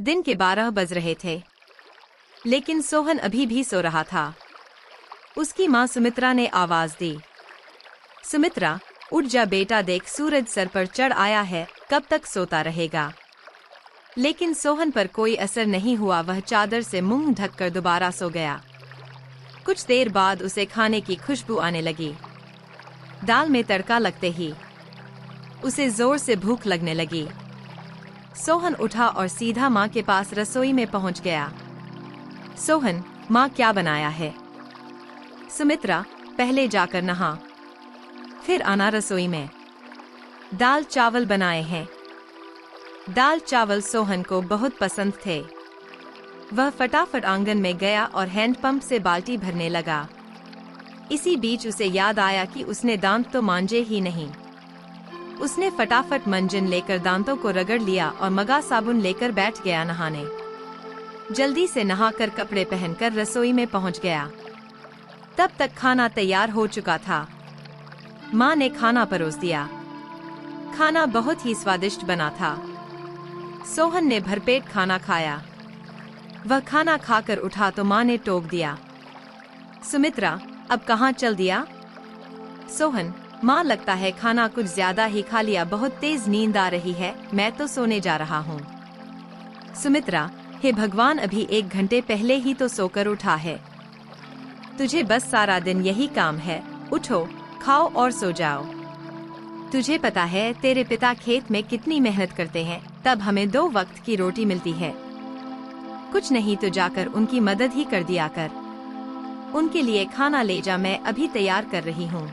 दिन के 12 बज रहे थे, लेकिन सोहन अभी भी सो रहा था। उसकी माँ सुमित्रा ने आवाज दी, सुमित्रा उठ जा बेटा, देख सूरज सर पर चढ़ आया है, कब तक सोता रहेगा। लेकिन सोहन पर कोई असर नहीं हुआ। वह चादर से मुंह ढककर दोबारा सो गया। कुछ देर बाद उसे खाने की खुशबू आने लगी। दाल में तड़का लगते ही उसे जोर से भूख लगने लगी। सोहन उठा और सीधा माँ के पास रसोई में पहुंच गया। सोहन, माँ क्या बनाया है? सुमित्रा, पहले जाकर नहा, फिर आना रसोई में। दाल चावल बनाए हैं। दाल चावल सोहन को बहुत पसंद थे। वह फटाफट आंगन में गया और हैंडपंप से बाल्टी भरने लगा। इसी बीच उसे याद आया कि उसने दांत तो मांजे ही नहीं। उसने फटाफट मंजन लेकर दांतों को रगड़ लिया और मगा साबुन लेकर बैठ गया नहाने। जल्दी से नहाकर कपड़े पहनकर रसोई में पहुंच गया। तब तक खाना तैयार हो चुका था। माँ ने खाना परोस दिया। खाना बहुत ही स्वादिष्ट बना था। सोहन ने भरपेट खाना खाया। वह खाना खाकर उठा तो माँ ने टोक दिया, सुमित्रा, अब कहाँ चल दिया? सोहन, माँ लगता है खाना कुछ ज्यादा ही खा लिया, बहुत तेज नींद आ रही है, मैं तो सोने जा रहा हूँ। सुमित्रा, हे भगवान, अभी 1 घंटे पहले ही तो सोकर उठा है। तुझे बस सारा दिन यही काम है, उठो, खाओ और सो जाओ। तुझे पता है तेरे पिता खेत में कितनी मेहनत करते हैं, तब हमें 2 वक्त की रोटी मिलती है। कुछ नहीं तो जाकर उनकी मदद ही कर दिया कर। उनके लिए खाना ले जा, मैं अभी तैयार कर रही हूँ।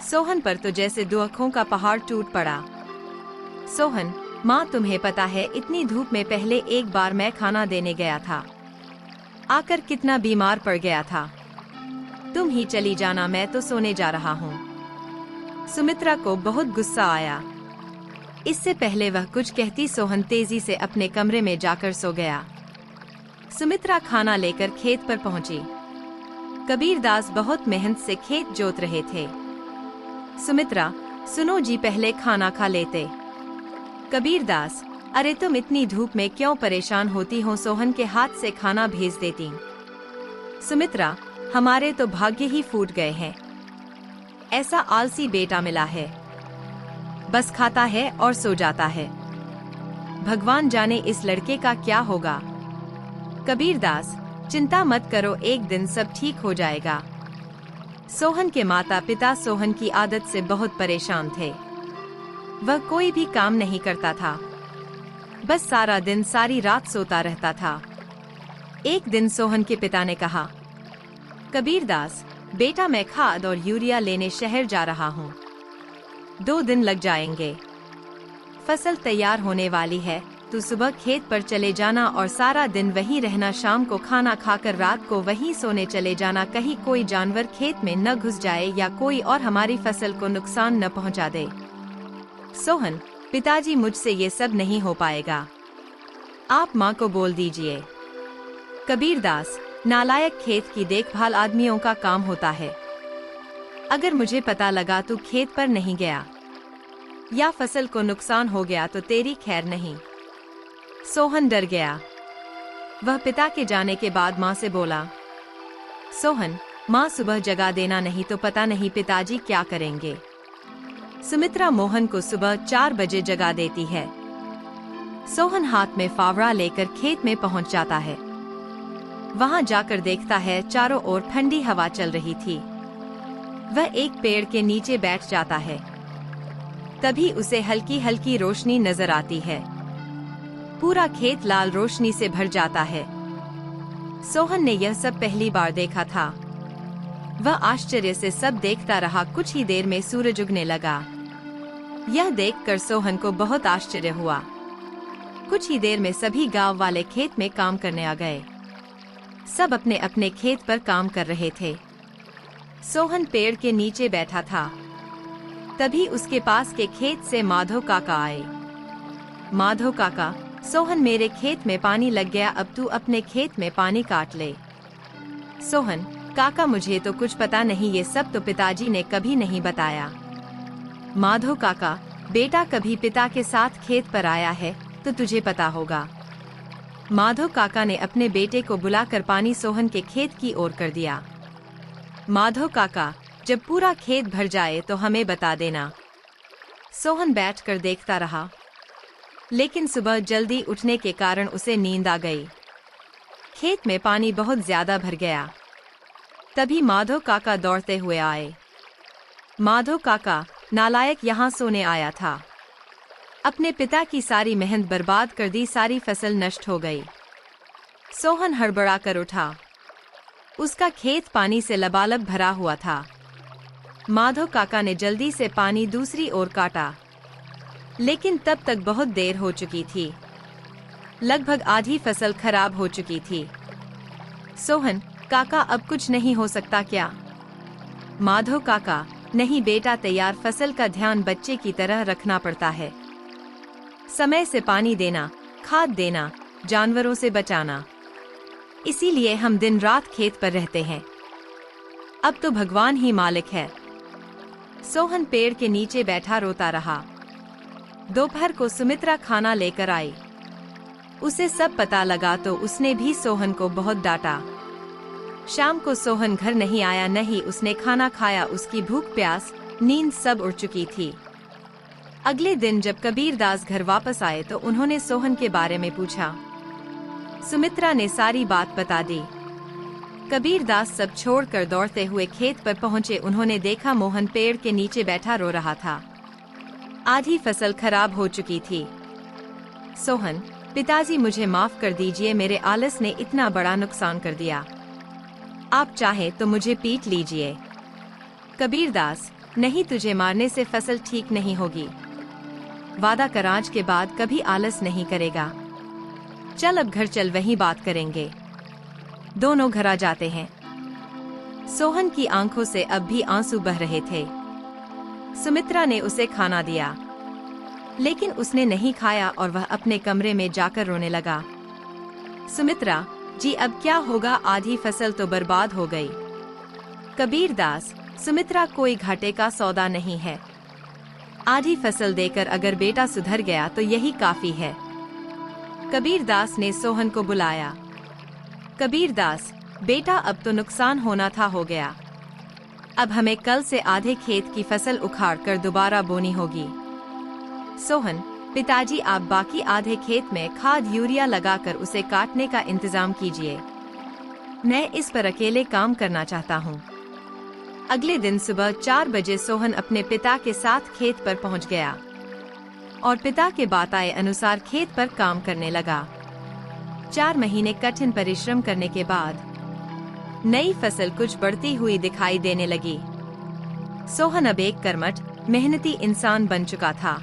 सोहन पर तो जैसे दुखों का पहाड़ टूट पड़ा। सोहन, माँ तुम्हें पता है इतनी धूप में पहले एक बार मैं खाना देने गया था, आकर कितना बीमार पड़ गया था। तुम ही चली जाना, मैं तो सोने जा रहा हूँ। सुमित्रा को बहुत गुस्सा आया। इससे पहले वह कुछ कहती सोहन तेजी से अपने कमरे में जाकर सो गया। सुमित्रा खाना लेकर खेत पर पहुंची। कबीरदास बहुत मेहनत से खेत जोत रहे थे। सुमित्रा, सुनो जी, पहले खाना खा लेते। कबीरदास, अरे तुम इतनी धूप में क्यों परेशान होती हो, सोहन के हाथ से खाना भेज देती। सुमित्रा, हमारे तो भाग्य ही फूट गए हैं, ऐसा आलसी बेटा मिला है, बस खाता है और सो जाता है। भगवान जाने इस लड़के का क्या होगा। कबीरदास, चिंता मत करो, एक दिन सब ठीक हो जाएगा। सोहन के माता पिता सोहन की आदत से बहुत परेशान थे। वह कोई भी काम नहीं करता था, बस सारा दिन सारी रात सोता रहता था। एक दिन सोहन के पिता ने कहा, कबीरदास बेटा, मैं खाद और यूरिया लेने शहर जा रहा हूँ, 2 दिन लग जाएंगे। फसल तैयार होने वाली है, तू सुबह खेत पर चले जाना और सारा दिन वहीं रहना, शाम को खाना खाकर रात को वहीं सोने चले जाना, कहीं कोई जानवर खेत में न घुस जाए या कोई और हमारी फसल को नुकसान न पहुँचा दे। सोहन, पिताजी, मुझसे ये सब नहीं हो पाएगा, आप माँ को बोल दीजिए। कबीरदास, नालायक, खेत की देखभाल आदमियों का काम होता है। अगर मुझे पता लगा तू खेत पर नहीं गया या फसल को नुकसान हो गया तो तेरी खैर नहीं। सोहन डर गया। वह पिता के जाने के बाद माँ से बोला, सोहन, माँ सुबह जगा देना, नहीं तो पता नहीं पिताजी क्या करेंगे। सुमित्रा मोहन को सुबह 4 बजे जगा देती है। सोहन हाथ में फावड़ा लेकर खेत में पहुंच जाता है। वहां जाकर देखता है चारों ओर ठंडी हवा चल रही थी। वह एक पेड़ के नीचे बैठ जाता है। तभी उसे हल्की हल्की रोशनी नजर आती है। पूरा खेत लाल रोशनी से भर जाता है। सोहन ने यह सब पहली बार देखा था। वह आश्चर्य से सब देखता रहा। कुछ ही देर में सूरज उगने लगा। यह देखकर सोहन को बहुत आश्चर्य हुआ। कुछ ही देर में सभी गांव वाले खेत में काम करने आ गए। सब अपने अपने खेत पर काम कर रहे थे। सोहन पेड़ के नीचे बैठा था। तभी उसके पास के खेत से माधव काका आए। माधव काका, सोहन, मेरे खेत में पानी लग गया, अब तू अपने खेत में पानी काट ले। सोहन, काका, मुझे तो कुछ पता नहीं, ये सब तो पिताजी ने कभी नहीं बताया। माधव काका, बेटा कभी पिता के साथ खेत पर आया है तो तुझे पता होगा। माधव काका ने अपने बेटे को बुलाकर पानी सोहन के खेत की ओर कर दिया। माधव काका, जब पूरा खेत भर जाए तो हमें बता देना। सोहन बैठकर देखता रहा, लेकिन सुबह जल्दी उठने के कारण उसे नींद आ गई। खेत में पानी बहुत ज्यादा भर गया। तभी माधव काका दौड़ते हुए आए। माधव काका, नालायक, यहाँ सोने आया था। अपने पिता की सारी मेहनत बर्बाद कर दी, सारी फसल नष्ट हो गई। सोहन हड़बड़ा कर उठा। उसका खेत पानी से लबालब भरा हुआ था। माधव काका ने जल्दी से पानी दूसरी ओर काटा, लेकिन तब तक बहुत देर हो चुकी थी। लगभग आधी फसल खराब हो चुकी थी। सोहन काका, अब कुछ नहीं हो सकता क्या? माधव काका, नहीं बेटा, तैयार फसल का ध्यान बच्चे की तरह रखना पड़ता है। समय से पानी देना, खाद देना, जानवरों से बचाना, इसीलिए हम दिन रात खेत पर रहते हैं। अब तो भगवान ही मालिक है। सोहन पेड़ के नीचे बैठा रोता रहा। दोपहर को सुमित्रा खाना लेकर आई। उसे सब पता लगा तो उसने भी सोहन को बहुत डांटा। शाम को सोहन घर नहीं आया, न ही उसने खाना खाया। उसकी भूख, प्यास, नींद सब उड़ चुकी थी। अगले दिन जब कबीरदास घर वापस आए तो उन्होंने सोहन के बारे में पूछा। सुमित्रा ने सारी बात बता दी। कबीरदास सब छोड़कर दौड़ते हुए खेत पर पहुंचे। उन्होंने देखा मोहन पेड़ के नीचे बैठा रो रहा था। आधी फसल खराब हो चुकी थी। सोहन, पिताजी, मुझे माफ कर दीजिए, मेरे आलस ने इतना बड़ा नुकसान कर दिया। आप चाहे तो मुझे पीट लीजिए। कबीरदास, नहीं, तुझे मारने से फसल ठीक नहीं होगी। वादा कर, आज के बाद कभी आलस नहीं करेगा। चल अब घर चल, वहीं बात करेंगे। दोनों घर आ जाते हैं। सोहन की आंखों से अब भी आंसू बह रहे थे। सुमित्रा ने उसे खाना दिया, लेकिन उसने नहीं खाया और वह अपने कमरे में जाकर रोने लगा। सुमित्रा जी, अब क्या होगा? आधी फसल तो बर्बाद हो गई। कबीरदास, सुमित्रा, कोई घाटे का सौदा नहीं है। आधी फसल देकर अगर बेटा सुधर गया तो यही काफी है। कबीरदास ने सोहन को बुलाया। कबीरदास, बेटा, अब तो नुकसान होना था, हो गया। अब हमें कल से आधे खेत की फसल उखाड़ कर दोबारा बोनी होगी। सोहन, पिताजी, आप बाकी आधे खेत में खाद, यूरिया लगाकर उसे काटने का इंतजाम कीजिए। मैं इस पर अकेले काम करना चाहता हूँ। अगले दिन सुबह 4 बजे सोहन अपने पिता के साथ खेत पर पहुँच गया और पिता के बताए अनुसार खेत पर काम करने लगा। 4 महीने कठिन परिश्रम करने के बाद नई फसल कुछ बढ़ती हुई दिखाई देने लगी। सोहन अब एक कर्मठ, मेहनती इंसान बन चुका था।